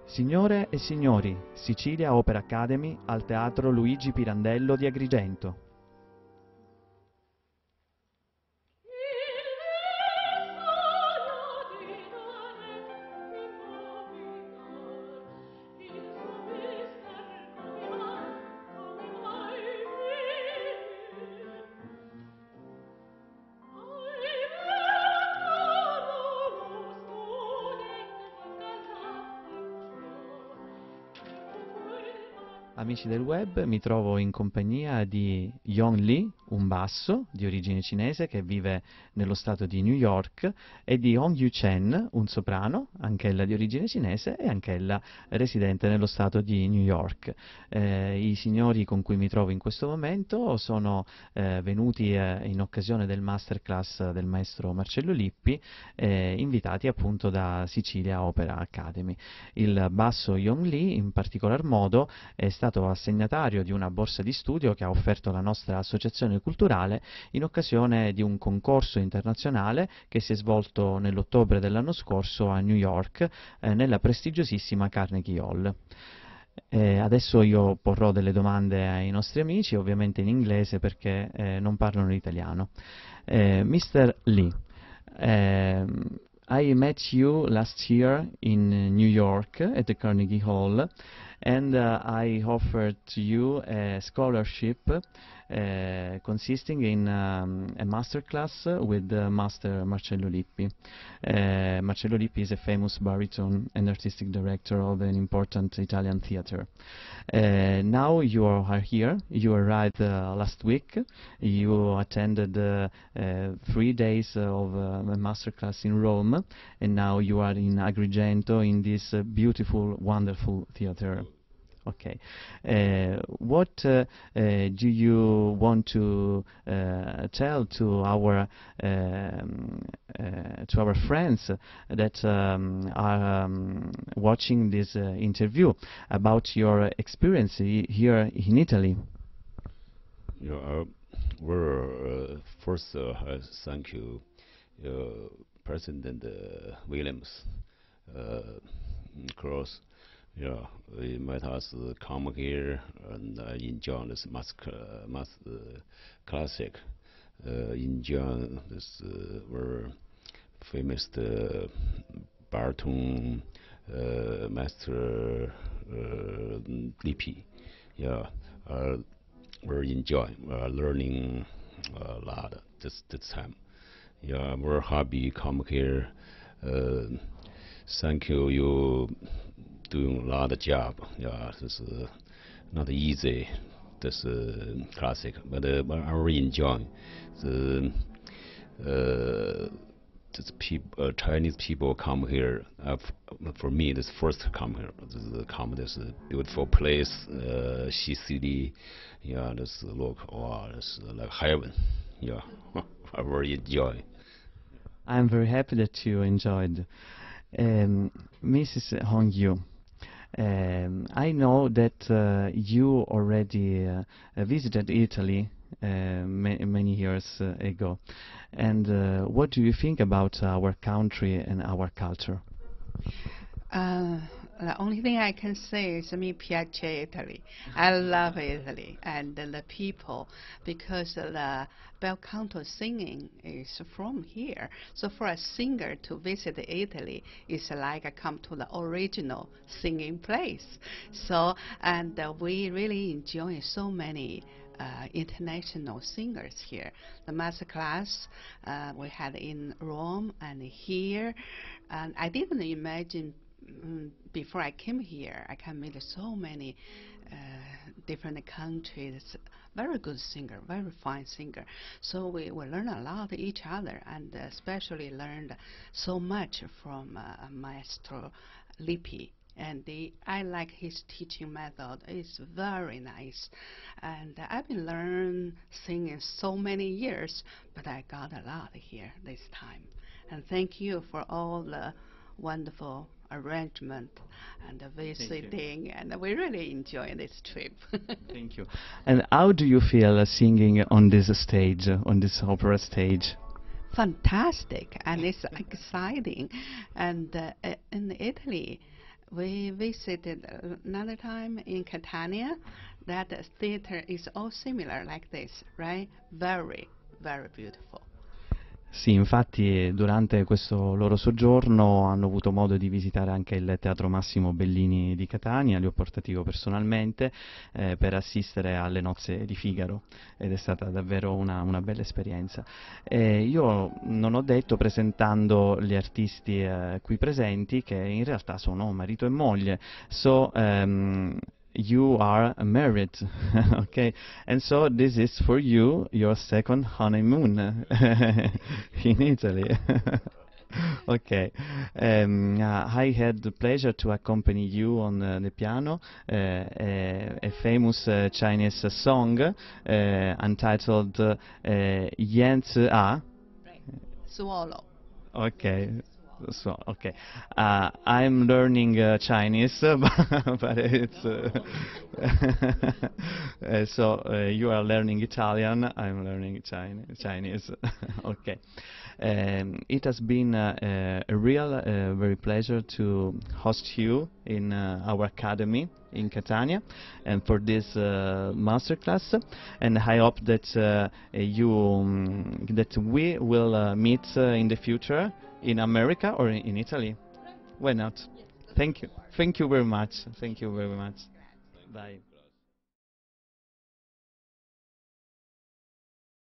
Signore e signori, Sicilia Operacademy al Teatro Luigi Pirandello di Agrigento. Amici del web, mi trovo in compagnia di Yong, un basso di origine cinese che vive nello stato di New York, e di Chen, un soprano, anch'ella di origine cinese e anch'ella residente nello stato di New York. I signori con cui mi trovo in questo momento sono venuti in occasione del masterclass del maestro Marcello Lippi, invitati appunto da Sicilia Opera Academy. Il basso Yong in particolar modo è stato assegnatario di una borsa di studio che ha offerto la nostra associazione culturale in occasione di un concorso internazionale che si è svolto nell'ottobre dell'anno scorso a New York, nella prestigiosissima Carnegie Hall. Adesso io porrò delle domande ai nostri amici, ovviamente in inglese perché non parlano l'italiano. Mr. Lee, I met you last year in New York at the Carnegie Hall, and I offered to you a scholarship consisting in a master class with Master Marcello Lippi. Marcello Lippi is a famous baritone and artistic director of an important Italian theater. Now you are here. You arrived last week. You attended 3 days of a master class in Rome, and now you are in Agrigento in this beautiful, wonderful theater. Okay. What do you want to tell to our friends that are watching this interview about your experience here in Italy? Yeah, first, thank you, President Williams, Grosso. Yeah, we might us come here and enjoy this classic. Enjoy this very famous baritone master Lippi. Yeah, we're enjoying learning a lot this time. Yeah, we're happy come here. Thank you. You doing a lot of job. Yeah, this is not easy. This classic, but I really enjoy the Chinese people come here. For me, this first come here. This beautiful place, Sicilia. Yeah, this look, wow, this like heaven. Yeah, I really enjoy. I'm very happy that you enjoyed. Mrs. Hongyu, I know that you already visited Italy many years ago. And what do you think about our country and our culture? The only thing I can say is mi piace Italy. I love Italy and the people, because the bel canto singing is from here. So for a singer to visit Italy is like come to the original singing place. So, and we really enjoy so many international singers here. The master class we had in Rome and here, and I didn't imagine before I came here I can meet so many different countries. Very good singer, very fine singer. So we learn a lot of each other, and especially learned so much from Maestro Lippi. And I like his teaching method. It's very nice. And I've been learning singing so many years, but I got a lot here this time. And thank you for all the wonderful arrangement and the visiting, and we really enjoy this trip. Thank you. And how do you feel singing on this stage, on this opera stage? Fantastic, and it's exciting. And in Italy, We visited another time in Catania. That theater is all similar like this, right? Very, very beautiful. Sì, infatti durante questo loro soggiorno hanno avuto modo di visitare anche il Teatro Massimo Bellini di Catania, li ho portati io personalmente per assistere alle nozze di Figaro ed è stata davvero una bella esperienza. Io non ho detto presentando gli artisti qui presenti che in realtà sono marito e moglie, you are married, okay? And so this is for you, your second honeymoon in Italy. Okay. I had the pleasure to accompany you on the piano, a famous Chinese song entitled U.S.A. Swallow. Okay. So, okay. I'm learning Chinese, but it's you are learning Italian. I'm learning Chinese. Okay. It has been a real, very pleasure to host you in our academy in Catania, and for this masterclass. And I hope that that we will meet in the future in America or in Italy. Why not? Thank you. Thank you very much. Thank you very much. Bye.